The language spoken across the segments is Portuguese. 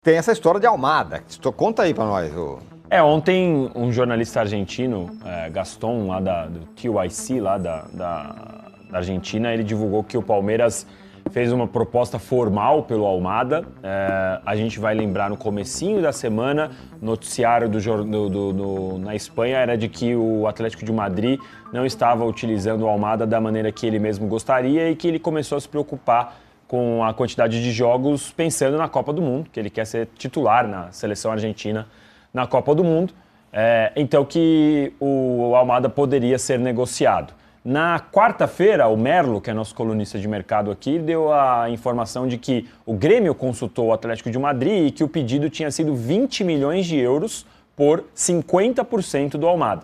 tem essa história de Almada. Conta aí pra nós. Ontem um jornalista argentino, Gaston, lá do TYC, lá da Argentina, ele divulgou que o Palmeiras fez uma proposta formal pelo Almada. A gente vai lembrar no comecinho da semana, noticiário na Espanha era de que o Atlético de Madrid não estava utilizando o Almada da maneira que ele mesmo gostaria e que ele começou a se preocupar com a quantidade de jogos pensando na Copa do Mundo, que ele quer ser titular na seleção argentina na Copa do Mundo. Então que o Almada poderia ser negociado. Na quarta-feira, o Merlo, que é nosso colunista de mercado aqui, deu a informação de que o Grêmio consultou o Atlético de Madrid e que o pedido tinha sido 20 milhões de euros por 50% do Almada.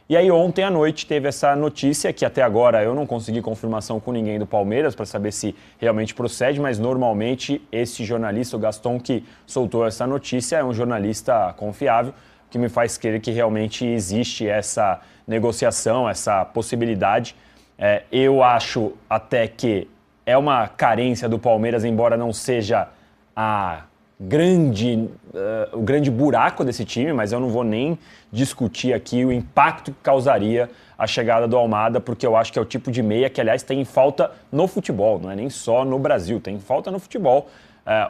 E aí ontem à noite teve essa notícia, que até agora eu não consegui confirmação com ninguém do Palmeiras para saber se realmente procede, mas normalmente esse jornalista, o Gaston, que soltou essa notícia, é um jornalista confiável, que me faz crer que realmente existe essa negociação, essa possibilidade. Eu acho até que é uma carência do Palmeiras, embora não seja o grande buraco desse time, mas eu não vou nem discutir aqui o impacto que causaria a chegada do Almada, porque eu acho que é o tipo de meia que, aliás, tem falta no futebol, não é nem só no Brasil, tem falta no futebol.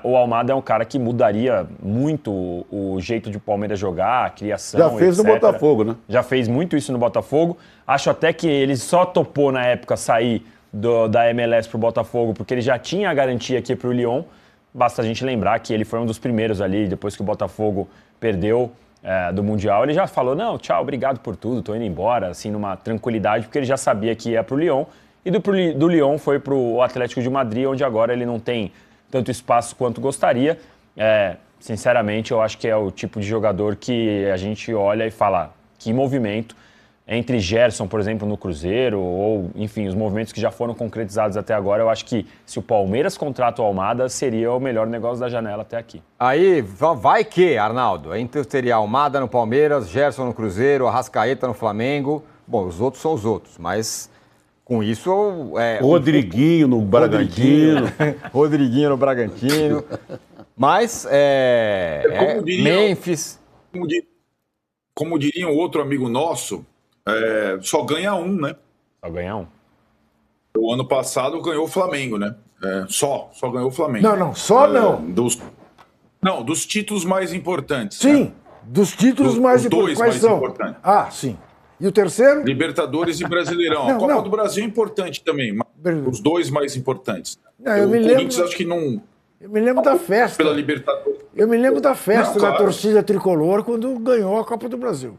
O Almada é um cara que mudaria muito o jeito de o Palmeiras jogar, a criação, Já fez etc. no Botafogo, né? Já fez muito isso no Botafogo. Acho até que ele só topou na época sair da MLS pro Botafogo porque ele já tinha a garantia aqui pro Lyon. Basta a gente lembrar que ele foi um dos primeiros ali, depois que o Botafogo perdeu do Mundial. Ele já falou, não, tchau, obrigado por tudo, tô indo embora, assim, numa tranquilidade, porque ele já sabia que ia pro Lyon. E do Lyon foi pro Atlético de Madrid, onde agora ele não tem tanto espaço quanto gostaria. Sinceramente, eu acho que é o tipo de jogador que a gente olha e fala, que movimento. Entre Gerson, por exemplo, no Cruzeiro, ou, enfim, os movimentos que já foram concretizados até agora, eu acho que se o Palmeiras contrata o Almada, seria o melhor negócio da janela até aqui. Aí, vai que, Arnaldo? Então teria Almada no Palmeiras, Gerson no Cruzeiro, Arrascaeta no Flamengo. Bom, os outros são os outros, mas com isso... Rodriguinho no Bragantino. Rodriguinho no Bragantino. Mas Memphis... Como diria um outro amigo nosso, só ganha um, né? Só ganha um. O ano passado ganhou o Flamengo, né? Só ganhou o Flamengo. Não, só não. Dos títulos mais importantes. Sim, né? dos títulos mais importantes. Quais são? Importantes. Sim. E o terceiro? Libertadores e Brasileirão. A Copa do Brasil é importante também, mas os dois mais importantes. Eu me lembro... acho que não... Eu me lembro da festa. Pela Libertadores. Eu me lembro da festa da torcida tricolor quando ganhou a Copa do Brasil.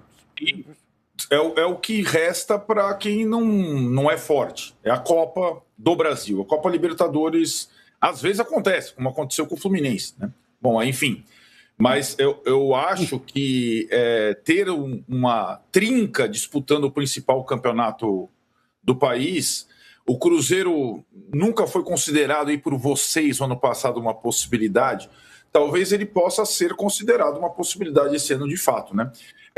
É o que resta para quem não é forte. É a Copa do Brasil. A Copa Libertadores, às vezes acontece, como aconteceu com o Fluminense. Né? Bom, enfim. Mas eu acho que ter uma trinca disputando o principal campeonato do país... O Cruzeiro nunca foi considerado aí por vocês no ano passado uma possibilidade. Talvez ele possa ser considerado uma possibilidade esse ano de fato, né?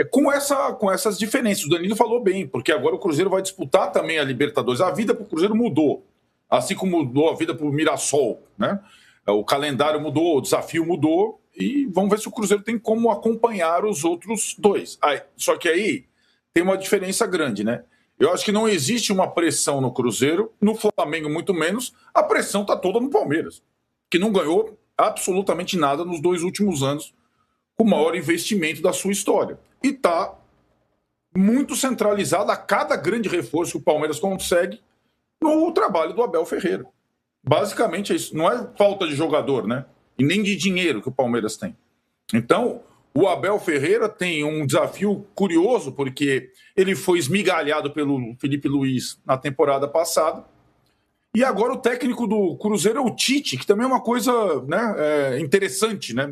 Com essas diferenças. O Danilo falou bem, porque agora o Cruzeiro vai disputar também a Libertadores. A vida para o Cruzeiro mudou, assim como mudou a vida para o Mirassol, né? O calendário mudou, o desafio mudou e vamos ver se o Cruzeiro tem como acompanhar os outros dois. Só que aí tem uma diferença grande, né? Eu acho que não existe uma pressão no Cruzeiro, no Flamengo muito menos, a pressão está toda no Palmeiras, que não ganhou absolutamente nada nos 2 últimos anos, com o maior investimento da sua história. E está muito centralizado a cada grande reforço que o Palmeiras consegue no trabalho do Abel Ferreira. Basicamente é isso. Não é falta de jogador, né? E nem de dinheiro que o Palmeiras tem. Então... O Abel Ferreira tem um desafio curioso, porque ele foi esmigalhado pelo Felipe Luiz na temporada passada. E agora o técnico do Cruzeiro é o Tite, que também é uma coisa, né, interessante, né,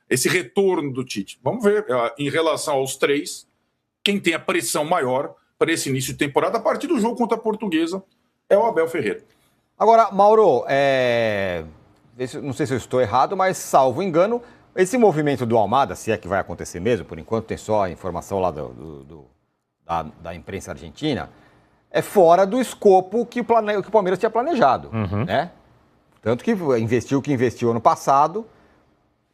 esse retorno do Tite. Vamos ver, em relação aos 3, quem tem a pressão maior para esse início de temporada, a partir do jogo contra a Portuguesa, é o Abel Ferreira. Agora, Mauro, não sei se eu estou errado, mas salvo engano... Esse movimento do Almada, se é que vai acontecer mesmo, por enquanto tem só a informação lá da imprensa argentina, é fora do escopo que o Palmeiras tinha planejado, né? Tanto que investiu o que investiu ano passado,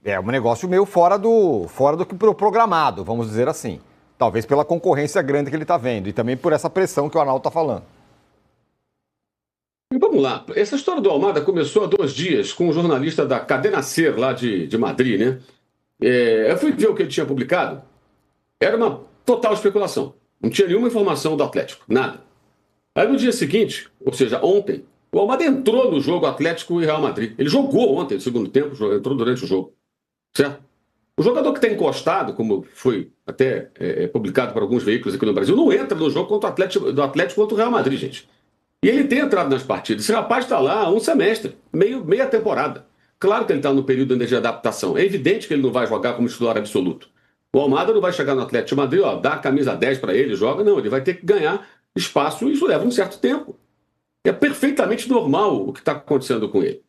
É um negócio meio fora do que programado, vamos dizer assim. Talvez pela concorrência grande que ele está vendo e também por essa pressão que o Arnaldo está falando. Vamos lá. Essa história do Almada começou há 2 dias com um jornalista da Cadena Ser, lá de Madrid, né? Eu fui ver o que ele tinha publicado. Era uma total especulação. Não tinha nenhuma informação do Atlético, nada. Aí no dia seguinte, ou seja, ontem, o Almada entrou no jogo Atlético e Real Madrid. Ele jogou ontem, no segundo tempo, entrou durante o jogo. Certo? O jogador que está encostado, como foi até publicado por alguns veículos aqui no Brasil, não entra no jogo contra do Atlético contra o Real Madrid, gente. E ele tem entrado nas partidas. Esse rapaz está lá há um semestre, meia temporada. Claro que ele está no período de adaptação. É evidente que ele não vai jogar como titular absoluto. O Almada não vai chegar no Atlético de Madrid, dá a camisa 10 para ele, joga. Não, ele vai ter que ganhar espaço e isso leva um certo tempo. É perfeitamente normal o que está acontecendo com ele.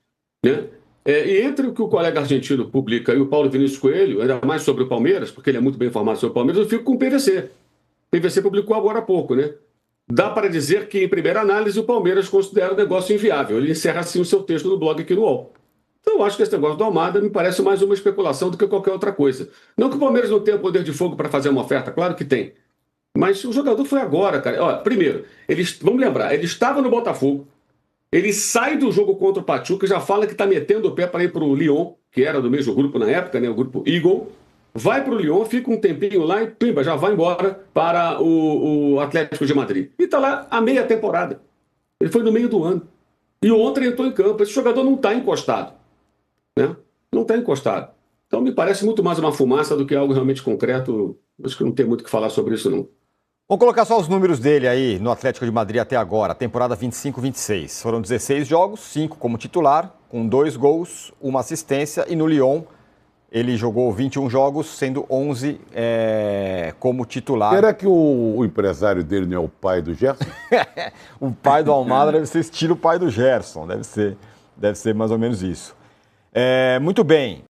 Né? E entre o que o colega argentino publica e o Paulo Vinícius Coelho, ainda mais sobre o Palmeiras, porque ele é muito bem informado sobre o Palmeiras, eu fico com o PVC. O PVC publicou agora há pouco, né? Dá para dizer que, em primeira análise, o Palmeiras considera o negócio inviável. Ele encerra assim o seu texto no blog aqui no UOL. Então, eu acho que esse negócio do Almada me parece mais uma especulação do que qualquer outra coisa. Não que o Palmeiras não tenha poder de fogo para fazer uma oferta, claro que tem. Mas o jogador foi agora, cara. Olha, primeiro, vamos lembrar, ele estava no Botafogo, ele sai do jogo contra o Pachuca, já fala que está metendo o pé para ir para o Lyon, que era do mesmo grupo na época, né, o grupo Eagle, vai para o Lyon, fica um tempinho lá e pimba, já vai embora para o Atlético de Madrid. E está lá a meia temporada. Ele foi no meio do ano. E ontem entrou em campo. Esse jogador não está encostado. Né? Não está encostado. Então me parece muito mais uma fumaça do que algo realmente concreto. Acho que não tem muito o que falar sobre isso, não. Vamos colocar só os números dele aí no Atlético de Madrid até agora, temporada 25-26. Foram 16 jogos, 5 como titular, com 2 gols, 1 assistência. E no Lyon, ele jogou 21 jogos, sendo 11 como titular. Será que o empresário dele não é o pai do Gerson? O pai do Almada deve ser estilo pai do Gerson, deve ser mais ou menos isso. Muito bem.